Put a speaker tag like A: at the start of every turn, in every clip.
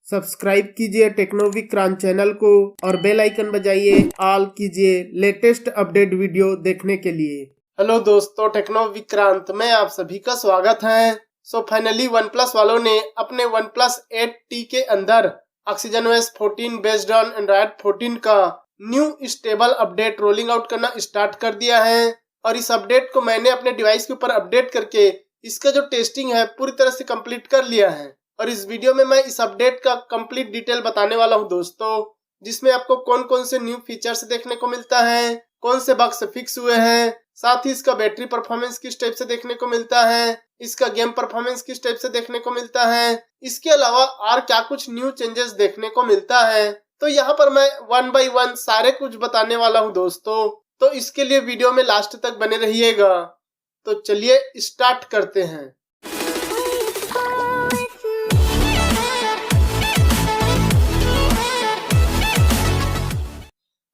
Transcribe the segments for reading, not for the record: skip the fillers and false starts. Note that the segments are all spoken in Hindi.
A: सब्सक्राइब कीजिए टेक्नो विक्रांत चैनल को और बेल आइकन बजाइए ऑल कीजिए लेटेस्ट अपडेट वीडियो देखने के लिए। हेलो दोस्तों, टेक्नो विक्रांत में आप सभी का स्वागत है। फाइनली वन प्लस वालों ने अपने वन प्लस 8T के अंदर ऑक्सीजनOS 14 बेस्ड ऑन एंड्रॉयड 14 का new stable update rolling out करना स्टार्ट कर दिया है। और इस अपडेट को मैंने अपने डिवाइस के ऊपर अपडेट करके इसका जो टेस्टिंग है पूरी तरह से कंप्लीट कर लिया है। और इस वीडियो में मैं इस अपडेट का कंप्लीट डिटेल बताने वाला हूं दोस्तों, जिसमें आपको कौन कौन से न्यू फीचर्स देखने को मिलता है, कौन से बग्स फिक्स हुए हैं, साथ ही इसका बैटरी परफॉर्मेंस किस टाइप से देखने को मिलता है, इसका गेम परफॉर्मेंस किस टाइप से देखने को मिलता है, इसके अलावा और क्या कुछ न्यू चेंजेस देखने को मिलता है। तो यहाँ पर मैं वन बाय वन सारे कुछ बताने वाला हूँ दोस्तों, तो इसके लिए वीडियो में लास्ट तक बने रहिएगा। तो चलिए स्टार्ट करते हैं।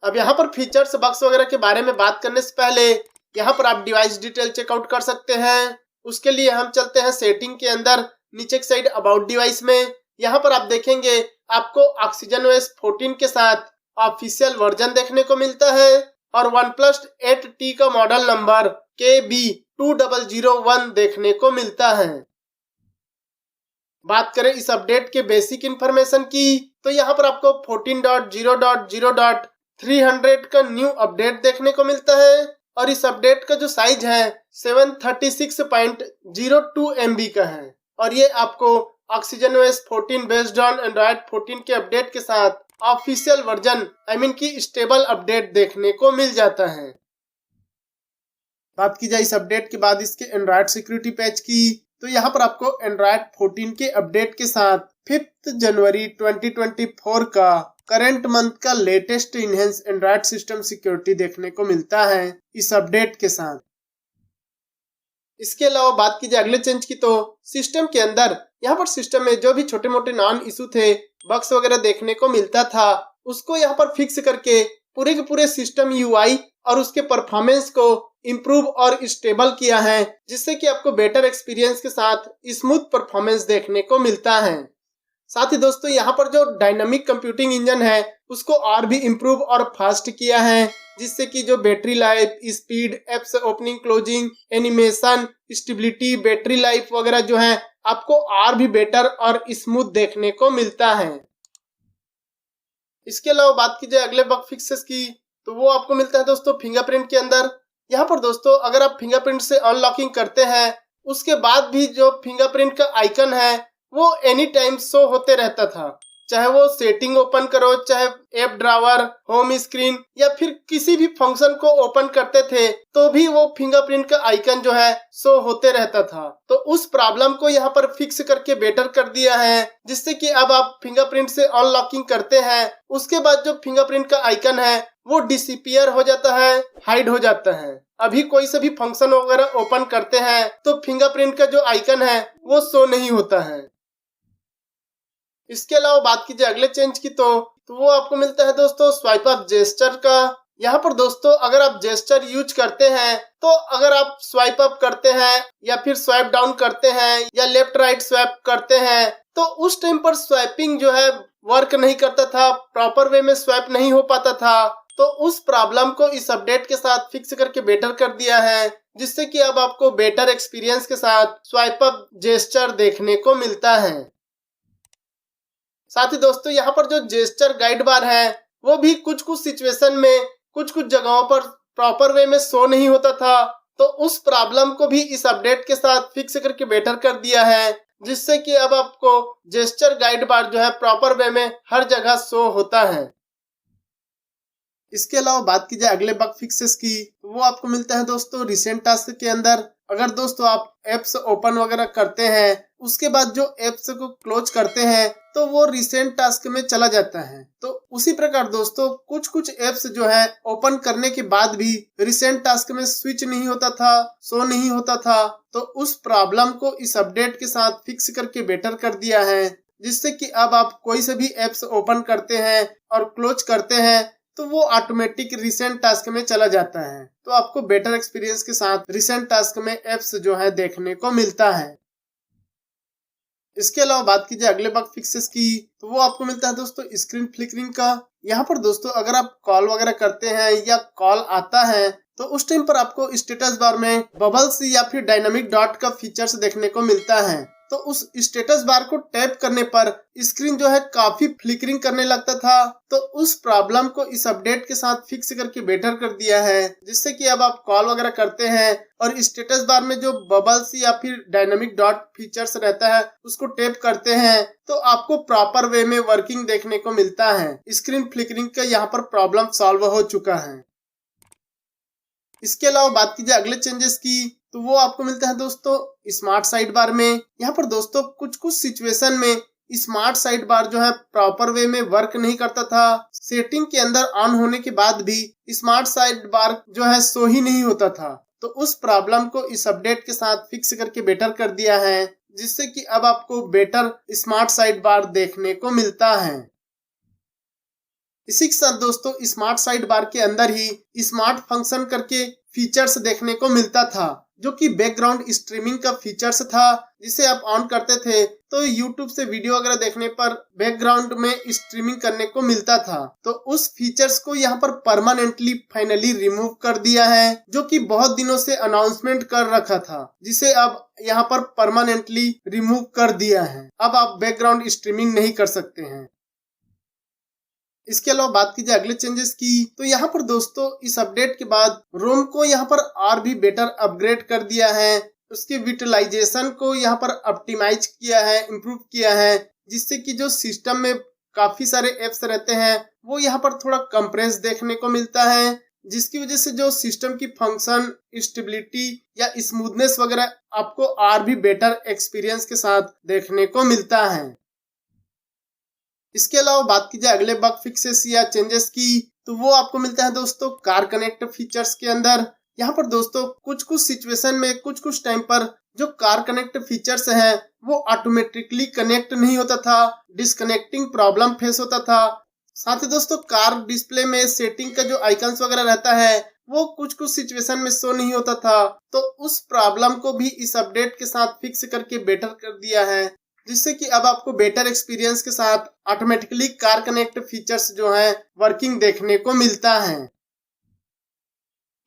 A: अब यहाँ पर फीचर्स बग्स वगैरह के बारे में बात करने से पहले यहाँ पर आप डिवाइस डिटेल चेकआउट कर सकते हैं। उसके लिए हम चलते हैं सेटिंग के अंदर, नीचे की साइड अबाउट डिवाइस में। यहाँ पर आप देखेंगे आपको ऑक्सीजनOS 14 के साथ ऑफिशियल वर्जन देखने को मिलता है और OnePlus 8T का मॉडल नंबर KB2001 देखने को मिलता है। बात करें इस अपडेट के बेसिक इंफॉर्मेशन की, तो यहाँ पर आपको 14.0.0.300 का न्यू अपडेट देखने को मिलता है और इस अपडेट का जो साइज है 736.02 MB का है। और ये आपको ऑक्सीजनOS 14 बेस्ड ऑन एंड्रॉयड 14 के अपडेट के साथ ऑफिशियल वर्जन की स्टेबल अपडेट देखने को मिल जाता है। बात की जाए इस अपडेट के बाद इसके एंड्रॉयड सिक्योरिटी पैच की, तो यहाँ पर आपको एंड्रॉयड 14 के अपडेट के साथ 5 जनवरी 2024 का करंट मंथ का latest enhance Android system security देखने को मिलता है इस अपडेट के साथ। इसके अलावा बात की जाए अगले चेंज की, तो सिस्टम के अंदर यहाँ पर सिस्टम में जो भी छोटे मोटे नॉन इशू थे, बग्स वगैरह देखने को मिलता था, उसको यहाँ पर फिक्स करके पूरे के पूरे सिस्टम UI और उसके परफॉर्मेंस को इम्प्रूव और स्टेबल किया है, जिससे कि आपको बेटर एक्सपीरियंस के साथ स्मूथ परफॉर्मेंस देखने को मिलता है। साथ ही दोस्तों यहाँ पर जो डायनामिक कंप्यूटिंग इंजन है उसको और भी इम्प्रूव और फास्ट किया है, जिससे कि जो battery life, speed, apps opening closing, animation, stability, battery life वगैरह जो है आपको और भी बेटर और स्मूथ देखने को मिलता है। इसके अलावा बात की जाए अगले बग फिक्सेस की, तो वो आपको मिलता है दोस्तों फिंगरप्रिंट के अंदर। यहाँ पर दोस्तों अगर आप फिंगरप्रिंट से अनलॉकिंग करते हैं, उसके बाद भी जो फिंगरप्रिंट का आइकन है वो एनी टाइम शो होते रहता था, चाहे वो सेटिंग ओपन करो, चाहे ऐप ड्रावर, होम स्क्रीन या फिर किसी भी फंक्शन को ओपन करते थे तो भी वो फिंगरप्रिंट का आइकन जो है शो होते रहता था। तो उस प्रॉब्लम को यहाँ पर फिक्स करके बेटर कर दिया है, जिससे कि अब आप फिंगरप्रिंट से अनलॉकिंग करते हैं, उसके बाद जो फिंगरप्रिंट का आइकन है वो डिसअपीयर हो जाता है, हाइड हो जाता है। अभी कोई से भी फंक्शन वगैरह ओपन करते हैं तो फिंगरप्रिंट का जो आइकन है वो शो नहीं होता है। इसके अलावा बात की जाए अगले चेंज की, तो वो आपको मिलता है दोस्तों स्वाइप अप जेस्चर का। यहाँ पर दोस्तों अगर आप जेस्चर यूज करते हैं, तो अगर आप स्वाइप अप करते हैं या फिर स्वाइप डाउन करते हैं या लेफ्ट राइट स्वाइप करते हैं, तो उस टाइम पर स्वाइपिंग जो है वर्क नहीं करता था, प्रॉपर वे में स्वाइप नहीं हो पाता था। तो उस प्रॉब्लम को इस अपडेट के साथ फिक्स करके बेटर कर दिया है, जिससे कि अब आपको बेटर एक्सपीरियंस के साथ स्वाइप अप जेस्चर देखने को मिलता है। साथ ही दोस्तों यहाँ पर जो जेस्चर गाइड बार है वो भी कुछ कुछ सिचुएशन में कुछ जगहों पर प्रॉपर वे में शो नहीं होता था, तो उस प्रॉब्लम को भी इस अपडेट के साथ फिक्स करके बेटर कर दिया है, जिससे कि अब आपको जेस्चर गाइड बार जो है प्रॉपर वे में हर जगह शो होता है। इसके अलावा बात की जाए अगले बग फिक्सेस की, वो आपको मिलता है दोस्तों रिसेंट टास्क के अंदर। अगर दोस्तों आप एप्स ओपन वगैरह करते हैं, उसके बाद जो एप्स को क्लोज करते हैं तो वो रिसेंट टास्क में चला जाता है। तो उसी प्रकार दोस्तों कुछ एप्स जो है ओपन करने के बाद भी रिसेंट टास्क में स्विच नहीं होता था, शो नहीं होता था। तो उस प्रॉब्लम को इस अपडेट के साथ फिक्स करके बेटर कर दिया है, जिससे कि अब आप कोई से भी एप्स ओपन करते हैं और क्लोज करते हैं तो वो ऑटोमेटिक रिसेंट टास्क में चला जाता है। तो आपको बेटर एक्सपीरियंस के साथ रिसेंट टास्क में एप्स जो है देखने को मिलता है। इसके अलावा बात की जाए अगले बग फिक्सेस की तो वो आपको मिलता है दोस्तों स्क्रीन फ्लिकरिंग का। यहाँ पर दोस्तों अगर आप कॉल वगैरह करते हैं या कॉल आता है तो उस टाइम पर आपको स्टेटस बार में बबल्स या फिर डायनामिक डॉट का फीचर्स देखने को मिलता है। तो उस स्टेटस बार को टैप करने पर स्क्रीन जो है काफी फ्लिकरिंग करने लगता था। तो उस प्रॉब्लम को इस अपडेट के साथ फिक्स करके बेटर कर दिया है, जिससे कि अब आप कॉल वगैरह करते हैं और स्टेटस बार में जो बबल्स या फिर डायनामिक डॉट फीचर्स रहता है उसको टैप करते हैं तो आपको प्रॉपर वे में वर्किंग देखने को मिलता है। स्क्रीन फ्लिकरिंग का यहाँ पर प्रॉब्लम सॉल्व हो चुका है। इसके अलावा बात की जाए अगले चेंजेस की तो वो आपको मिलता है दोस्तों स्मार्ट साइड बार में। यहाँ पर दोस्तों कुछ सिचुएशन में स्मार्ट साइड बार जो है प्रॉपर वे में वर्क नहीं करता था। सेटिंग के अंदर ऑन होने के बाद भी स्मार्ट साइड बार जो है शो ही नहीं होता था। तो उस प्रॉब्लम को इस अपडेट के साथ फिक्स करके बेटर कर दिया है, जिससे कि अब आपको बेटर स्मार्ट साइड बार देखने को मिलता है। इसी के साथ दोस्तों स्मार्ट साइड बार के अंदर ही स्मार्ट फंक्शन करके फीचर्स देखने को मिलता था, जो कि बैकग्राउंड स्ट्रीमिंग का फीचर्स था, जिसे आप ऑन करते थे तो YouTube से वीडियो वगैरह देखने पर बैकग्राउंड में स्ट्रीमिंग करने को मिलता था। तो उस फीचर्स को यहाँ पर परमानेंटली फाइनली रिमूव कर दिया है, जो कि बहुत दिनों से अनाउंसमेंट कर रखा था, जिसे अब यहाँ पर परमानेंटली रिमूव कर दिया है। अब आप बैकग्राउंड स्ट्रीमिंग नहीं कर सकते हैं। इसके अलावा बात की जाए अगले चेंजेस की तो यहाँ पर दोस्तों इस अपडेट के बाद रोम को यहाँ पर और भी बेटर अपग्रेड कर दिया है। उसके यूटिलाइजेशन को यहाँ पर ऑप्टिमाइज किया है, इम्प्रूव किया है, जिससे कि जो सिस्टम में काफी सारे एप्स रहते हैं वो यहाँ पर थोड़ा कंप्रेस देखने को मिलता है, जिसकी वजह से जो सिस्टम की फंक्शन, स्टेबिलिटी या स्मूथनेस वगैरह आपको और भी बेटर एक्सपीरियंस के साथ देखने को मिलता है। इसके अलावा बात की जाए अगले बग फिक्सेस या चेंजेस की तो वो आपको मिलता है दोस्तों कार कनेक्ट फीचर्स के अंदर। यहाँ पर दोस्तों कुछ सिचुएशन में कुछ टाइम पर जो कार कनेक्ट फीचर्स हैं वो ऑटोमेटिकली कनेक्ट नहीं होता था, डिस्कनेक्टिंग प्रॉब्लम फेस होता था। साथ ही दोस्तों कार डिस्प्ले में सेटिंग का जो आइकन्स वगैरह रहता है वो कुछ सिचुएशन में शो नहीं होता था। तो उस प्रॉब्लम को भी इस अपडेट के साथ फिक्स करके बेटर कर दिया है, जिससे कि अब आपको बेटर एक्सपीरियंस के साथ ऑटोमेटिकली कार कनेक्ट फीचर्स जो हैं वर्किंग देखने को मिलता है।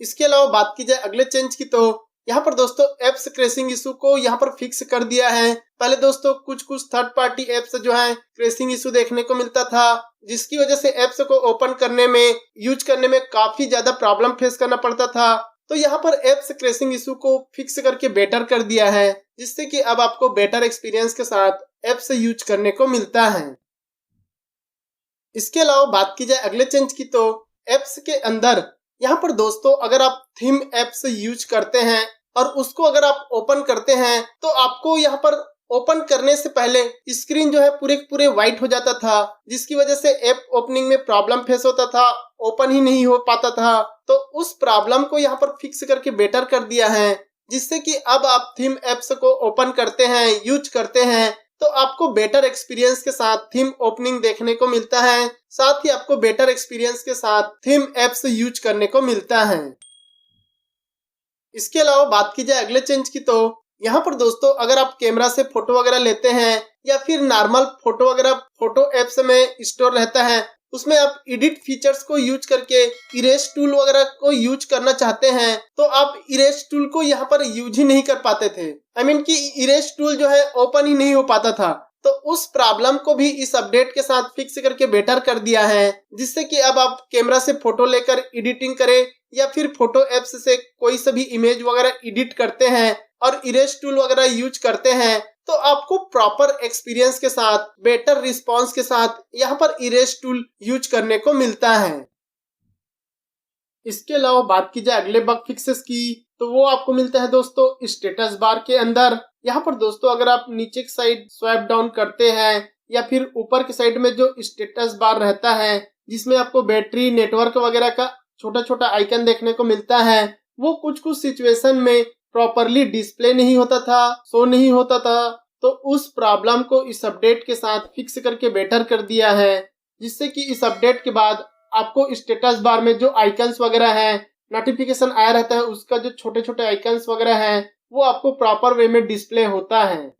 A: इसके अलावा बात की जाए अगले चेंज की तो यहाँ पर दोस्तों एप्स क्रैशिंग इशू को यहाँ पर फिक्स कर दिया है। पहले दोस्तों कुछ थर्ड पार्टी एप्स जो है क्रैशिंग इशू देखने को मिलता था, जिसकी वजह से एप्स को ओपन करने में, यूज करने में काफी ज्यादा प्रॉब्लम फेस करना पड़ता था। तो यहाँ पर एप्स क्रैशिंग इशू को फिक्स करके बेटर कर दिया है, जिससे कि अब आपको बेटर एक्सपीरियंस के साथ एप्स यूज करने को मिलता है। इसके अलावा बात की जाए अगले चेंज की तो एप्स के अंदर यहाँ पर दोस्तों अगर आप थीम एप्स यूज करते हैं और उसको अगर आप ओपन करते हैं तो आपको यहाँ पर ओपन करने से पहले स्क्रीन जो है पूरे व्हाइट हो जाता था, जिसकी वजह से ऐप ओपनिंग में प्रॉब्लम फेस होता था, ओपन ही नहीं हो पाता था। तो उस प्रॉब्लम को यहाँ पर फिक्स करके बेटर कर दिया है, जिससे कि अब आप थीम एप्स को ओपन करते हैं, यूज करते हैं तो आपको बेटर एक्सपीरियंस के साथ थीम ओपनिंग देखने को मिलता है। साथ ही आपको बेटर एक्सपीरियंस के साथ थीम एप्स यूज करने को मिलता है। इसके अलावा बात की जाए अगले चेंज की तो यहाँ पर दोस्तों अगर आप कैमरा से फोटो वगैरह लेते हैं या फिर नॉर्मल फोटो वगैरह फोटो एप्स में स्टोर रहता है, उसमें आप एडिट फीचर्स को यूज करके इरेज टूल वगैरह को यूज करना चाहते हैं तो आप इरेज टूल को यहाँ पर यूज ही नहीं कर पाते थे। कि इरेज टूल जो है ओपन ही नहीं हो पाता था। तो उस प्रॉब्लम को भी इस अपडेट के साथ फिक्स करके बेटर कर दिया है, जिससे कि अब आप कैमरा से फोटो लेकर एडिटिंग करें या फिर फोटो एप्स से कोई सा भी इमेज वगैरह एडिट करते हैं और इरेज टूल वगैरह यूज करते हैं तो आपको प्रॉपर एक्सपीरियंस के साथ, बेटर रिस्पांस के साथ यहाँ पर इरेज टूल यूज करने को मिलता है। इसके अलावा बात की जाए अगले बग फिक्सेस की तो वो आपको मिलता है दोस्तों स्टेटस बार के अंदर। यहाँ पर दोस्तों अगर आप नीचे की साइड स्वाइप डाउन करते हैं या फिर ऊपर की साइड में जो स्टेटस बार रहता है जिसमें आपको बैटरी, नेटवर्क वगैरह का छोटा आइकन देखने को मिलता है, वो कुछ सिचुएशन में प्रॉपरली डिस्प्ले नहीं होता था, शो नहीं होता था। तो उस प्रॉब्लम को इस अपडेट के साथ फिक्स करके बेटर कर दिया है, जिससे कि इस अपडेट के बाद आपको स्टेटस बार में जो आइकन्स वगैरह हैं, नोटिफिकेशन आया रहता है, उसका जो छोटे आइकन्स वगैरह हैं वो आपको प्रॉपर वे में डिस्प्ले होता है।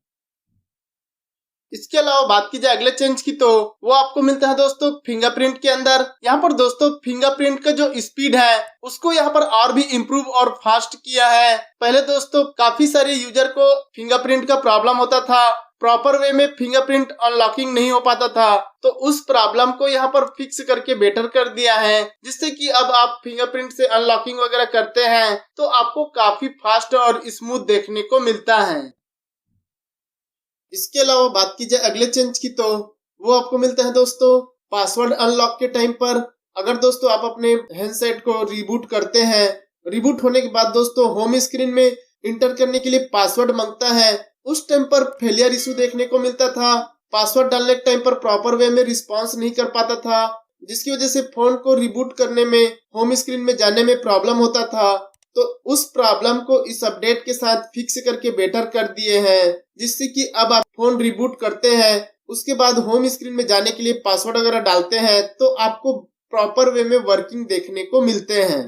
A: इसके अलावा बात की जाए अगले चेंज की तो वो आपको मिलता है दोस्तों फिंगरप्रिंट के अंदर। यहाँ पर दोस्तों फिंगरप्रिंट का जो स्पीड है उसको यहाँ पर और भी इम्प्रूव और फास्ट किया है। पहले दोस्तों काफी सारे यूजर को फिंगरप्रिंट का प्रॉब्लम होता था, प्रॉपर वे में फिंगरप्रिंट अनलॉकिंग नहीं हो पाता था, तो उस प्रॉब्लम को यहाँ पर फिक्स करके बेटर कर दिया है, जिससे कि अब आप फिंगरप्रिंट से अनलॉकिंग वगैरह करते हैं तो आपको काफी फास्ट और स्मूथ देखने को मिलता है। इसके अलावा बात की जाए अगले चेंज की तो वो आपको मिलता है दोस्तों पासवर्ड अनलॉक के टाइम पर। अगर दोस्तों आप अपने हैंडसेट को रिबूट करते हैं, रिबूट होने के बाद दोस्तों होम स्क्रीन में इंटर करने के लिए पासवर्ड मांगता है, उस टाइम पर फेलियर इशू देखने को मिलता था। पासवर्ड डालने के टाइम पर प्रॉपर वे में रिस्पॉन्स नहीं कर पाता था, जिसकी वजह से फोन को रिबूट करने में, होम स्क्रीन में जाने में प्रॉब्लम होता था। तो उस प्रॉब्लम को इस अपडेट के साथ फिक्स करके बेटर कर दिए हैं, जिससे कि अब आप फोन रिबूट करते हैं, उसके बाद होम स्क्रीन में जाने के लिए पासवर्ड वगैरह डालते हैं तो आपको प्रॉपर वे में वर्किंग देखने को मिलते हैं।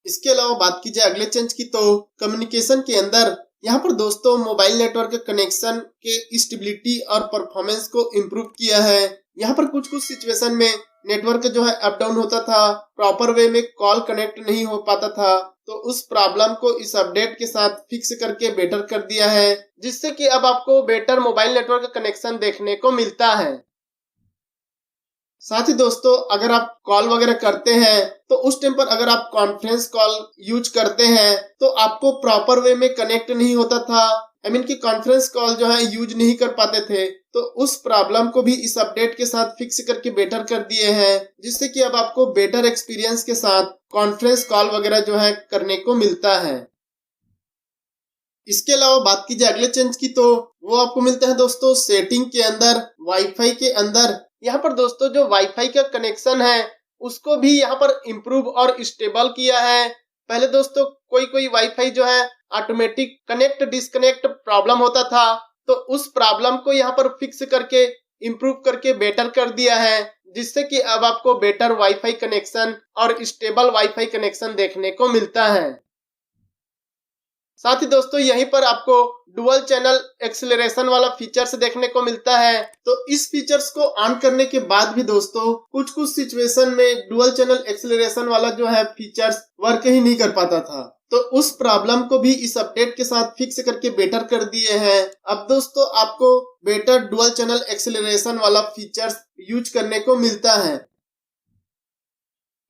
A: इसके अलावा बात की जाए अगले चेंज की तो कम्युनिकेशन के अंदर यहाँ पर दोस्तों मोबाइल नेटवर्क कनेक्शन के स्टेबिलिटी और परफॉर्मेंस को इम्प्रूव किया है। यहाँ पर कुछ सिचुएशन में नेटवर्क जो है अप डाउन होता था, प्रॉपर वे में कॉल कनेक्ट नहीं हो पाता था, तो उस प्रॉब्लम को इस अपडेट के साथ फिक्स करके बेटर कर दिया है, जिससे कि अब आपको बेटर मोबाइल नेटवर्क कनेक्शन देखने को मिलता है। साथ ही दोस्तों अगर आप कॉल वगैरह करते हैं तो उस टाइम पर अगर आप कॉन्फ्रेंस कॉल यूज करते हैं तो आपको प्रॉपर वे में कनेक्ट नहीं होता था, आई मीन कि कॉन्फ्रेंस कॉल जो है यूज नहीं कर पाते थे, तो उस प्रॉब्लम को भी इस अपडेट के साथ फिक्स करके बेटर कर दिए हैं, जिससे कि अब आपको बेटर एक्सपीरियंस के साथ कॉन्फ्रेंस कॉल वगैरह जो है करने को मिलता है। इसके अलावा बात की जाए अगले चेंज की तो वो आपको मिलता है दोस्तों सेटिंग के अंदर, वाईफाई के अंदर। यहाँ पर दोस्तों जो वाईफाई का कनेक्शन है उसको भी यहाँ पर इम्प्रूव और स्टेबल किया है। पहले दोस्तों कोई वाईफाई जो है ऑटोमेटिक कनेक्ट डिस्कनेक्ट प्रॉब्लम होता था, तो उस प्रॉब्लम को यहाँ पर फिक्स करके इम्प्रूव करके बेटर कर दिया है, जिससे कि अब आपको बेटर वाईफाई कनेक्शन और स्टेबल वाईफाई कनेक्शन देखने को मिलता है। साथ ही दोस्तों यहीं पर आपको डुअल चैनल एक्सेलरेशन वाला फीचर्स देखने को मिलता है, तो इस फीचर्स को ऑन करने के बाद भी दोस्तों कुछ सिचुएशन में डुअल चैनल एक्सेलरेशन वाला जो है फीचर्स वर्क ही नहीं कर पाता था, तो उस प्रॉब्लम को भी इस अपडेट के साथ फिक्स करके बेटर कर दिए हैं। अब दोस्तों आपको बेटर डुअल चैनल एक्सेलरेशन वाला फीचर्स यूज करने को मिलता है।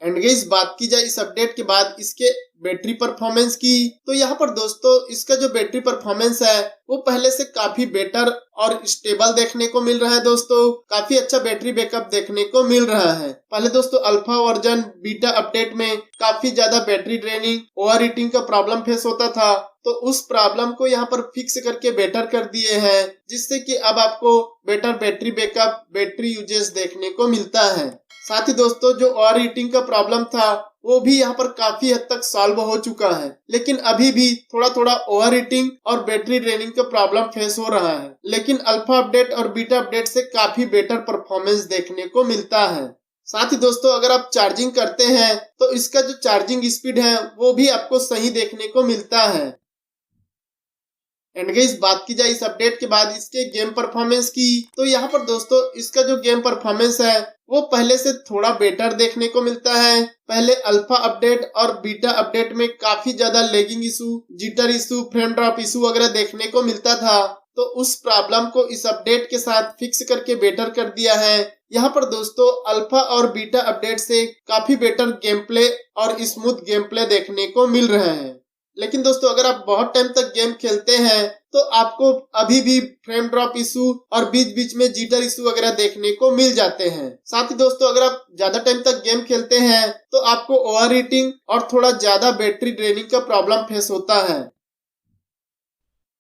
A: एंड गाइस बात की जाए इस अपडेट के बाद इसके बैटरी परफॉर्मेंस की, तो यहाँ पर दोस्तों इसका जो बैटरी परफॉर्मेंस है वो पहले से काफी बेटर और स्टेबल देखने को मिल रहा है। दोस्तों काफी अच्छा बैटरी बैकअप देखने को मिल रहा है। पहले दोस्तों अल्फा वर्जन बीटा अपडेट में काफी ज्यादा बैटरी ड्रेनिंग, ओवर हीटिंग का प्रॉब्लम फेस होता था, तो उस प्रॉब्लम को यहाँ पर फिक्स करके बेटर कर दिए हैं, जिससे कि अब आपको better battery backup, battery uses देखने को मिलता है। साथ ही दोस्तों जो ओवर हीटिंग का प्रॉब्लम था वो भी यहाँ पर काफी हद तक सॉल्व हो चुका है, लेकिन अभी भी थोड़ा ओवर हीटिंग और बैटरी ड्रेनिंग का प्रॉब्लम फेस हो रहा है, लेकिन अल्फा अपडेट और बीटा अपडेट से काफी बेटर परफॉर्मेंस देखने को मिलता है। साथ ही दोस्तों अगर आप चार्जिंग करते हैं तो इसका जो चार्जिंग स्पीड है वो भी आपको सही देखने को मिलता है। एंड गाइस बात की जाए इस अपडेट के बाद इसके गेम परफॉर्मेंस की, तो यहाँ पर दोस्तों इसका जो गेम परफॉर्मेंस है वो पहले से थोड़ा बेटर देखने को मिलता है। पहले अल्फा अपडेट और बीटा अपडेट में काफी ज्यादा lagging issue, jitter issue, frame drop issue वगैरह देखने को मिलता था, तो उस प्रॉब्लम को इस अपडेट के साथ फिक्स करके बेटर कर दिया है। यहाँ पर दोस्तों अल्फा और बीटा अपडेट से काफी बेटर गेम प्ले और स्मूथ गेम प्ले देखने को मिल रहे हैं। लेकिन दोस्तों अगर आप बहुत टाइम तक गेम खेलते हैं तो आपको अभी भी फ्रेम ड्रॉप इशू और बीच बीच में जिटर इशू वगैरह देखने को मिल जाते हैं। साथ ही दोस्तों अगर आप ज्यादा टाइम तक गेम खेलते हैं तो आपको ओवर हीटिंग और थोड़ा ज्यादा बैटरी ड्रेनिंग का प्रॉब्लम फेस होता है।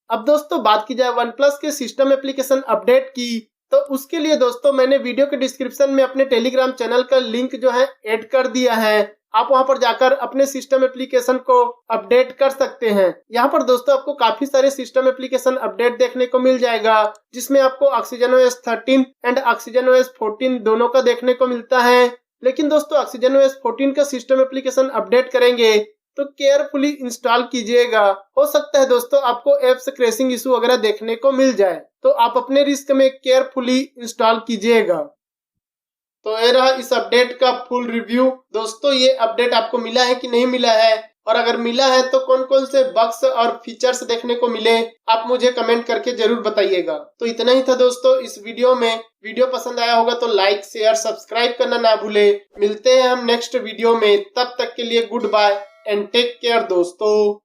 A: अब दोस्तों बात की जाए वन प्लस के सिस्टम एप्लीकेशन अपडेट की, तो उसके लिए दोस्तों मैंने वीडियो के डिस्क्रिप्शन में अपने टेलीग्राम चैनल का लिंक जो है ऐड कर दिया है। आप वहां पर जाकर अपने सिस्टम एप्लीकेशन को अपडेट कर सकते हैं। यहाँ पर दोस्तों आपको काफी सारे सिस्टम एप्लीकेशन अपडेट देखने को मिल जाएगा, जिसमें आपको ऑक्सीजनOS 13 एंड ऑक्सीजनOS 14 दोनों का देखने को मिलता है। लेकिन दोस्तों ऑक्सीजनOS 14 का सिस्टम एप्लीकेशन अपडेट करेंगे तो केयरफुली इंस्टॉल कीजिएगा। हो सकता है दोस्तों आपको एप्स क्रैशिंग इशू वगैरह देखने को मिल जाए, तो आप अपने रिस्क में केयरफुली इंस्टॉल कीजिएगा। तो ये रहा इस अपडेट का फुल रिव्यू। दोस्तों ये अपडेट आपको मिला है कि नहीं मिला है, और अगर मिला है तो कौन कौन से बग्स और फीचर्स देखने को मिले, आप मुझे कमेंट करके जरूर बताइएगा। तो इतना ही था दोस्तों इस वीडियो में। वीडियो पसंद आया होगा तो लाइक शेयर सब्सक्राइब करना ना भूले। मिलते हैं हम नेक्स्ट वीडियो में, तब तक के लिए goodbye and take care दोस्तों।